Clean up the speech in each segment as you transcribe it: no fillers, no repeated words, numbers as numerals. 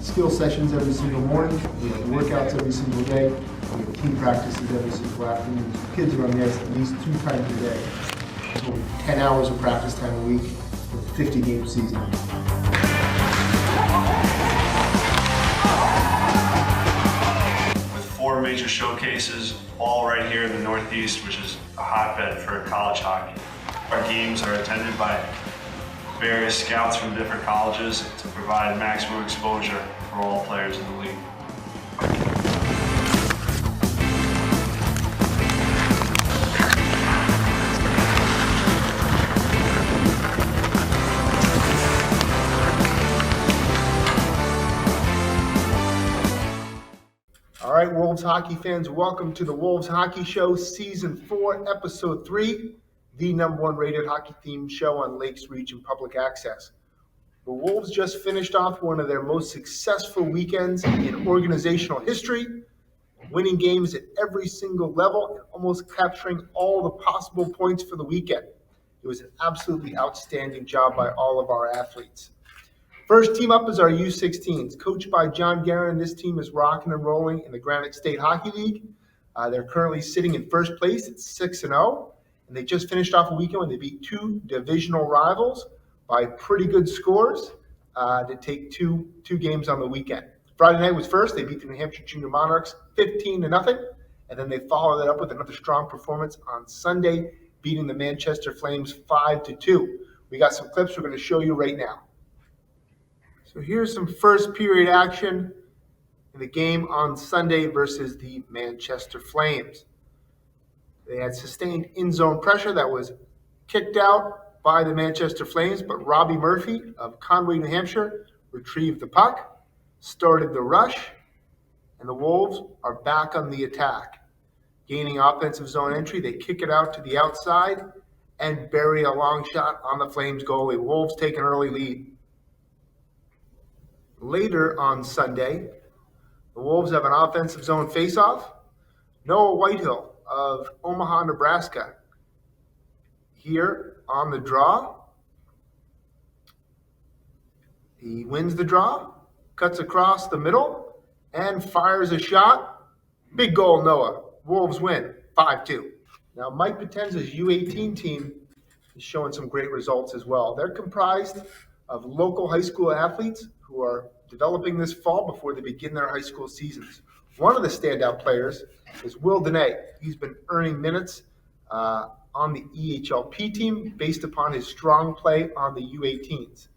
skill sessions every single morning. We have workouts every single day. We have team practices every single afternoon. Kids are on the ice at least 2 times a day. So 10 hours of practice time a week with a 50-game season. With 4 major showcases, all right here in the Northeast, which is a hotbed for college hockey. Our games are attended by various scouts from different colleges to provide maximum exposure for all players in the league. All right, Wolves hockey fans, welcome to the Wolves Hockey Show, Season 4, Episode 3, the #1 rated hockey-themed show on Lakes Region Public Access. The Wolves just finished off one of their most successful weekends in organizational history, winning games at every single level and almost capturing all the possible points for the weekend. It was an absolutely outstanding job by all of our athletes. First team up is our U16s. Coached by John Guerin, this team is rocking and rolling in the Granite State Hockey League. They're currently sitting in first place at 6-0, and they just finished off a weekend when they beat 2 divisional rivals by pretty good scores to take two games on the weekend. Friday night was first. They beat the New Hampshire Junior Monarchs 15-0, and then they followed that up with another strong performance on Sunday, beating the Manchester Flames 5-2. We got some clips we're going to show you right now. So here's some first period action in the game on Sunday versus the Manchester Flames. They had sustained in-zone pressure that was kicked out by the Manchester Flames, but Robbie Murphy of Conway, New Hampshire, retrieved the puck, started the rush, and the Wolves are back on the attack. Gaining offensive zone entry, they kick it out to the outside and bury a long shot on the Flames goalie. Wolves take an early lead. Later on Sunday, the Wolves have an offensive zone faceoff. Noah Whitehill of Omaha, Nebraska, here on the draw. He wins the draw, cuts across the middle, and fires a shot. Big goal, Noah. Wolves win 5-2. Now, Mike Potenza's U18 team is showing some great results as well. They're comprised of local high school athletes who are developing this fall before they begin their high school seasons. One of the standout players is Will Dene. He's been earning minutes on the EHLP team based upon his strong play on the U18s.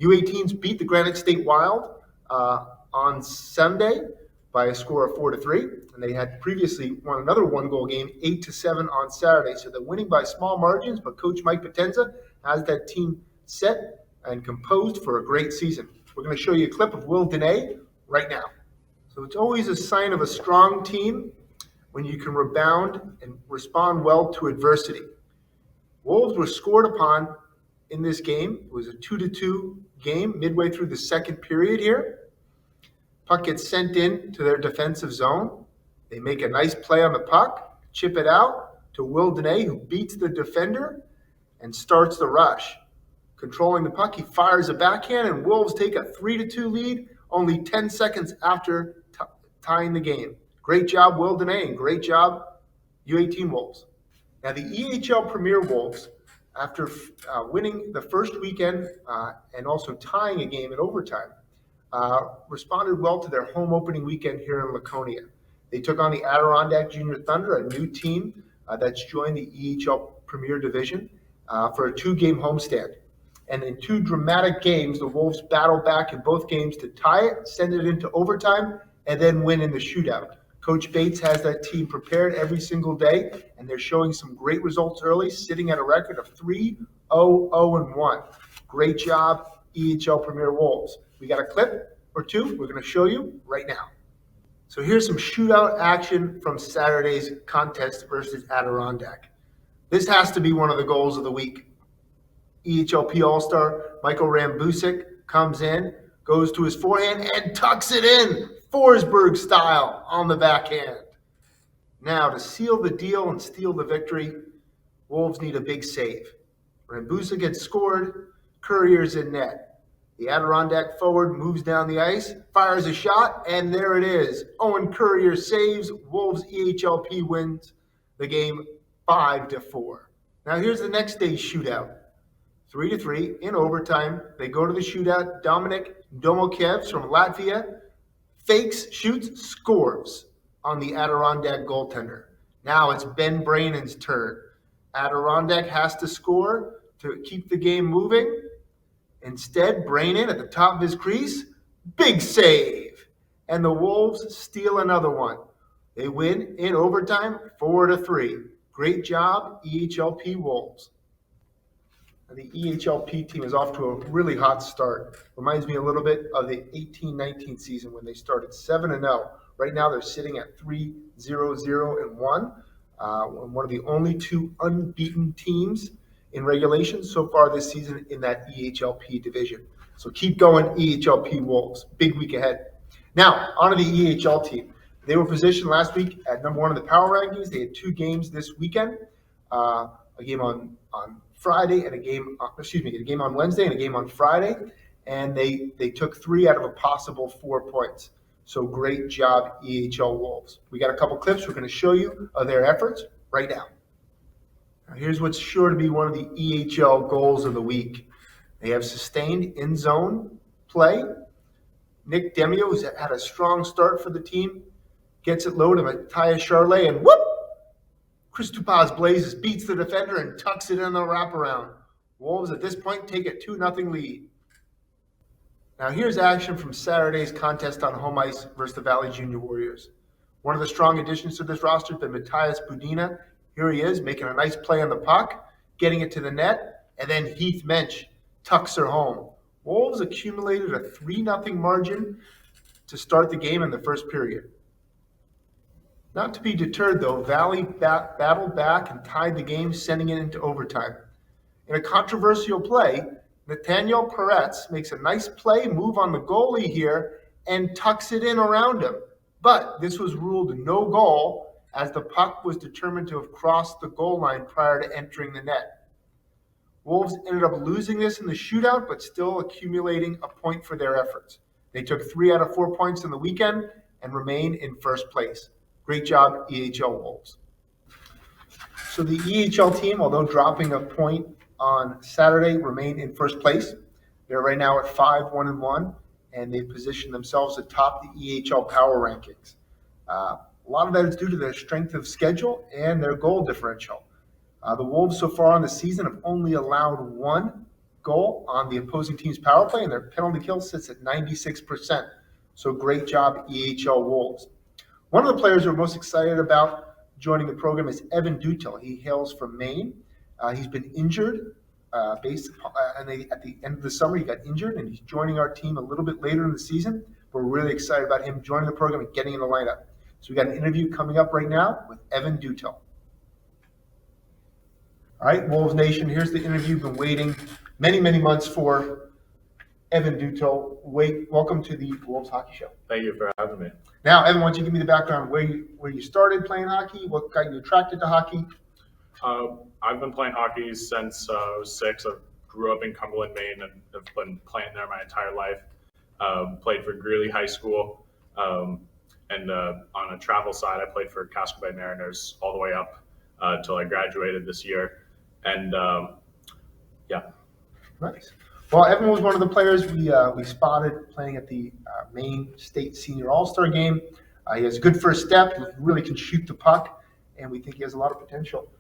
U18s beat the Granite State Wild on Sunday by a score of 4-3, and they had previously won another one-goal game, 8-7 on Saturday. So they're winning by small margins, but Coach Mike Potenza has that team set and composed for a great season. We're going to show you a clip of Will Dene right now. So it's always a sign of a strong team when you can rebound and respond well to adversity. Wolves were scored upon in this game. It was a 2-2 game midway through the second period here. Puck gets sent in to their defensive zone. They make a nice play on the puck, chip it out to Will Dene, who beats the defender and starts the rush. Controlling the puck, he fires a backhand, and Wolves take a 3-2 lead only 10 seconds after tying the game. Great job, Will Dene, and great job, U18 Wolves. Now, the EHL Premier Wolves, after winning the first weekend and also tying a game in overtime, responded well to their home opening weekend here in Laconia. They took on the Adirondack Junior Thunder, a new team that's joined the EHL Premier Division for a 2-game homestand. And in 2 dramatic games, the Wolves battled back in both games to tie it, send it into overtime, and then win in the shootout. Coach Bates has that team prepared every single day, and they're showing some great results early, sitting at a record of 3-0-0-1. Great job, EHL Premier Wolves. We got a clip or 2 we're going to show you right now. So here's some shootout action from Saturday's contest versus Adirondack. This has to be one of the goals of the week. EHLP All-Star Michael Rambusic comes in, goes to his forehand, and tucks it in, Forsberg style, on the backhand. Now, to seal the deal and steal the victory, Wolves need a big save. Rambusic had scored, Courier's in net. The Adirondack forward moves down the ice, fires a shot, and there it is. Owen Courier saves. Wolves EHLP wins the game 5-4. Now here's the next day's shootout. 3-3 in overtime. They go to the shootout. Dominic Domokevs from Latvia fakes, shoots, scores on the Adirondack goaltender. Now it's Ben Brannan's turn. Adirondack has to score to keep the game moving. Instead, Brannan at the top of his crease, big save. And the Wolves steal another one. They win in overtime 4-3. Great job, EHLP Wolves. The EHLP team is off to a really hot start. Reminds me a little bit of the 18-19 season when they started 7-0. Right now they're sitting at 3-0-0-1. One of the only two unbeaten teams in regulation so far this season in that EHLP division. So keep going, EHLP Wolves. Big week ahead. Now, on to the EHL team. They were positioned last week at number 1 in the power rankings. They had 2 games this weekend. A game on Friday and a game on Wednesday and a game on Friday. And they took 3 out of a possible 4 points. So great job, EHL Wolves. We got a couple clips we're going to show you of their efforts right now. Now here's what's sure to be one of the EHL goals of the week. They have sustained in-zone play. Nick Demio, who's had a strong start for the team, gets it low to Matthias Charlet, and whoop! Chris Tupaz blazes, beats the defender, and tucks it in the wraparound. Wolves at this point take a 2-0 lead. Now here's action from Saturday's contest on home ice versus the Valley Junior Warriors. One of the strong additions to this roster has been Matthias Budina. Here he is, making a nice play on the puck, getting it to the net, and then Heath Mensch tucks her home. Wolves accumulated a 3-0 margin to start the game in the first period. Not to be deterred, though, Valley battled back and tied the game, sending it into overtime. In a controversial play, Nathaniel Peretz makes a nice play, move on the goalie here, and tucks it in around him. But this was ruled no goal, as the puck was determined to have crossed the goal line prior to entering the net. Wolves ended up losing this in the shootout, but still accumulating a point for their efforts. They took 3 out of 4 points in the weekend and remain in first place. Great job, EHL Wolves. So the EHL team, although dropping a point on Saturday, remain in first place. They're right now at 5-1-1, and they position themselves atop the EHL power rankings. A lot of that is due to their strength of schedule and their goal differential. The Wolves so far on the season have only allowed 1 goal on the opposing team's power play, and their penalty kill sits at 96%. So great job, EHL Wolves. One of the players we're most excited about joining the program is Evan Dutil. He hails from Maine. He's been injured at the end of the summer. He got injured, and he's joining our team a little bit later in the season. We're really excited about him joining the program and getting in the lineup. So we got an interview coming up right now with Evan Dutil. All right, Wolves Nation, here's the interview you've been waiting many, many months for. Evan Dutil, welcome to the Wolves Hockey Show. Thank you for having me. Now, Evan, why don't you give me the background where you started playing hockey, what got you attracted to hockey? I've been playing hockey since I was 6. I grew up in Cumberland, Maine, and have been playing there my entire life. Played for Greeley High School, and on a travel side, I played for Casco Bay Mariners all the way up until I graduated this year. And yeah. Nice. Well, Evan was one of the players we spotted playing at the Maine State Senior All-Star Game. He has a good first step, really can shoot the puck, and we think he has a lot of potential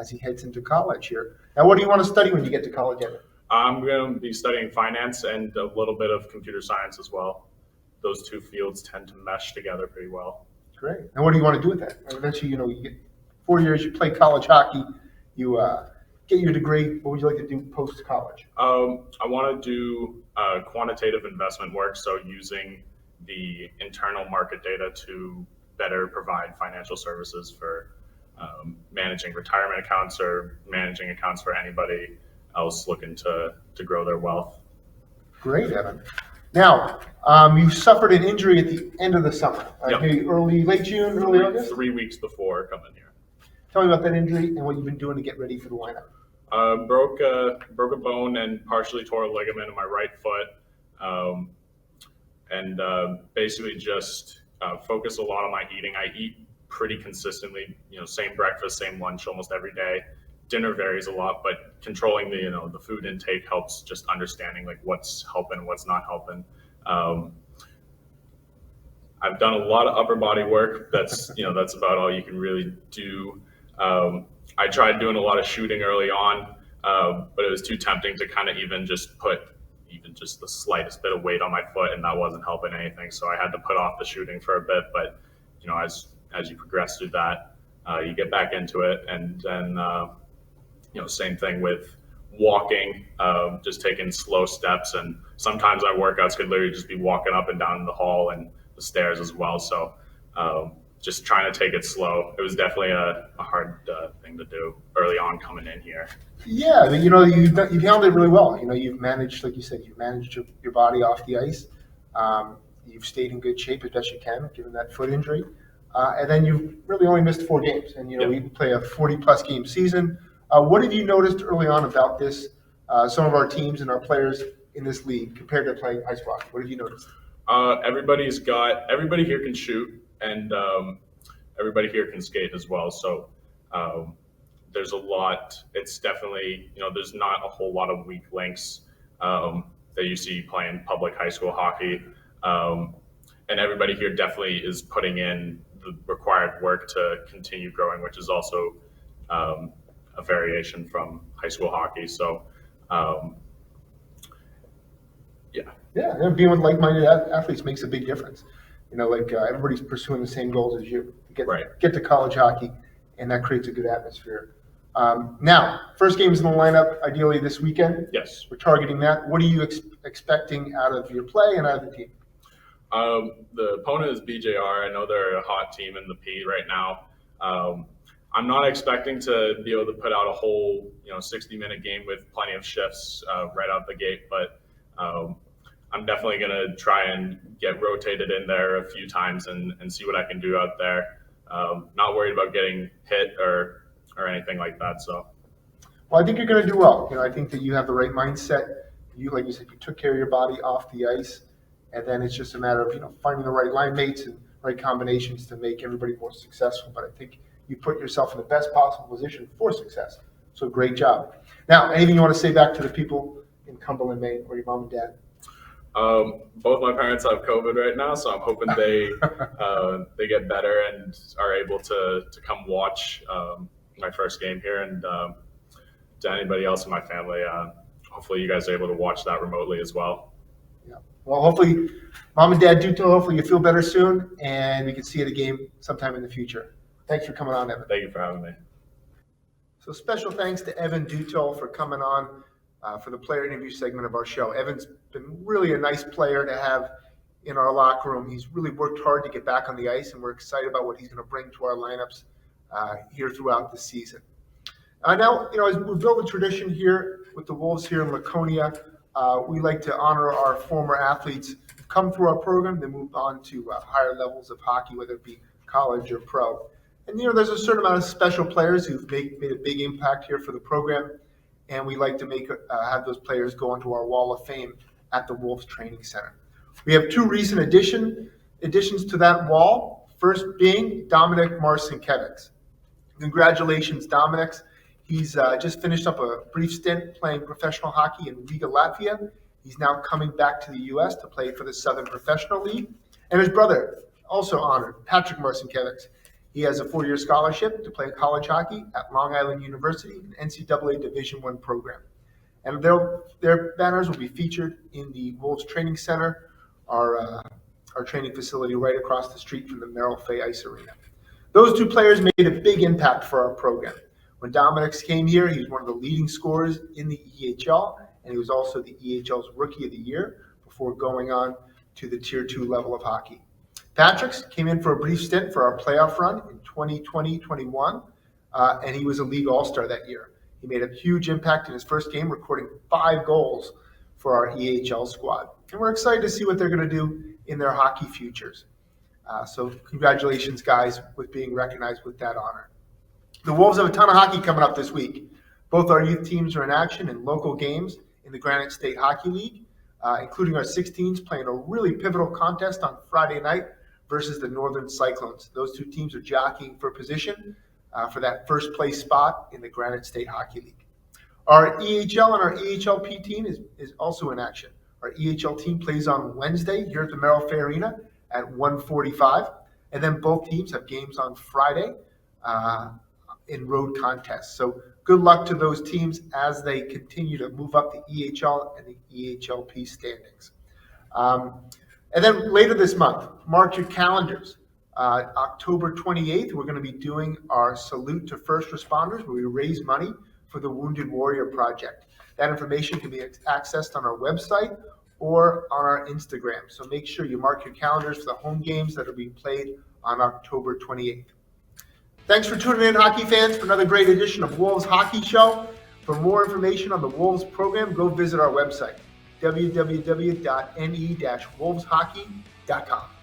as he heads into college here. Now, what do you want to study when you get to college, Evan? I'm going to be studying finance and a little bit of computer science as well. Those 2 fields tend to mesh together pretty well. Great. And what do you want to do with that? Eventually, you get 4 years, you play college hockey, you get your degree. What would you like to do post-college? I want to do quantitative investment work, so using the internal market data to better provide financial services for managing retirement accounts or managing accounts for anybody else looking to grow their wealth. Great, Evan. Now, you suffered an injury at the end of the summer, Yep. Maybe late June, early August? 3 weeks before coming here. Tell me about that injury and what you've been doing to get ready for the lineup. Broke a bone and partially tore a ligament in my right foot. um, and basically just focus a lot on my eating. I eat pretty consistently, same breakfast, same lunch almost every day. Dinner varies a lot, but controlling the food intake helps, just understanding like what's helping, what's not helping. Um, I've done a lot of upper body work. That's about all you can really do. I tried doing a lot of shooting early on, but it was too tempting to kind of even just put even just the slightest bit of weight on my foot, and that wasn't helping anything. So I had to put off the shooting for a bit. But as you progress through that, you get back into it, and then same thing with walking, just taking slow steps. And sometimes our workouts could literally just be walking up and down the hall and the stairs as well. So just trying to take it slow. It was definitely a hard thing to do early on coming in here. Yeah, but, you've handled it really well. You've managed, like you said, you've managed your body off the ice. You've stayed in good shape as best you can, given that foot injury. And then you've really only missed 4 games. And, we play a 40-plus game season. What have you noticed early on about this, some of our teams and our players in this league compared to playing ice hockey? What have you noticed? Everybody here can shoot, and everybody here can skate as well. So there's a lot. It's definitely, there's not a whole lot of weak links that you see playing public high school hockey. And everybody here definitely is putting in the required work to continue growing, which is also a variation from high school hockey. So, Yeah, being with like-minded athletes makes a big difference. Everybody's pursuing the same goals as you. Get to college hockey, and that creates a good atmosphere. Now, first game is in the lineup, ideally this weekend. Yes. We're targeting that. What are you expecting out of your play and out of the team? The opponent is BJR. I know they're a hot team in the P right now. I'm not expecting to be able to put out a whole 60-minute game with plenty of shifts right out the gate, but I'm definitely going to try and get rotated in there a few times and see what I can do out there. Not worried about getting hit or anything like that. So, well, I think you're going to do well. I think that you have the right mindset. Like you said, you took care of your body off the ice, and then it's just a matter of finding the right line mates and right combinations to make everybody more successful. But I think you put yourself in the best possible position for success. So great job. Now, anything you want to say back to the people in Cumberland, Maine, or your mom and dad? Both my parents have COVID right now, so I'm hoping they get better and are able to come watch my first game here. And to anybody else in my family, hopefully you guys are able to watch that remotely as well. Yeah. Well, hopefully, Mom and Dad Dutil, hopefully you feel better soon, and we can see you at a game sometime in the future. Thanks for coming on, Evan. Thank you for having me. So special thanks to Evan Dutil for coming on for the player interview segment of our show. Evan's been really a nice player to have in our locker room. He's really worked hard to get back on the ice, and we're excited about what he's going to bring to our lineups here throughout the season. Now, as we've built a tradition here with the Wolves here in Laconia, we like to honor our former athletes who've come through our program, then moved on to higher levels of hockey, whether it be college or pro. And, there's a certain amount of special players who've made a big impact here for the program, and we like to have those players go onto our Wall of Fame at the Wolves Training Center. We have 2 recent additions to that wall, first being Dominic Marcinkiewicz. Congratulations, Dominic. He's just finished up a brief stint playing professional hockey in Riga, Latvia. He's now coming back to the U.S. to play for the Southern Professional League. And his brother, also honored, Patrick Marcinkiewicz. He has a 4-year scholarship to play college hockey at Long Island University, an NCAA Division I program. And their banners will be featured in the Wolves Training Center, our training facility right across the street from the Merrill Fay Ice Arena. Those 2 players made a big impact for our program. When Dominic came here, he was one of the leading scorers in the EHL, and he was also the EHL's Rookie of the Year before going on to the Tier 2 level of hockey. Patrick came in for a brief stint for our playoff run in 2020-21, and he was a league all-star that year. He made a huge impact in his first game, recording 5 goals for our EHL squad. And we're excited to see what they're going to do in their hockey futures. So congratulations, guys, with being recognized with that honor. The Wolves have a ton of hockey coming up this week. Both our youth teams are in action in local games in the Granite State Hockey League. including our 16s playing a really pivotal contest on Friday night versus the Northern Cyclones. Those two teams are jockeying for position for that first place spot in the Granite State Hockey League. Our EHL and our EHLP team is also in action. Our EHL team plays on Wednesday here at the Merrill Fay Arena at 1:45, and then both teams have games on Friday in road contests. So good luck to those teams as they continue to move up the EHL and the EHLP standings. And then later this month, mark your calendars. October 28th, we're going to be doing our Salute to First Responders, where we raise money for the Wounded Warrior Project. That information can be accessed on our website or on our Instagram. So make sure you mark your calendars for the home games that are being played on October 28th. Thanks for tuning in, hockey fans, for another great edition of Wolves Hockey Show. For more information on the Wolves program, go visit our website, www.ne-wolveshockey.com.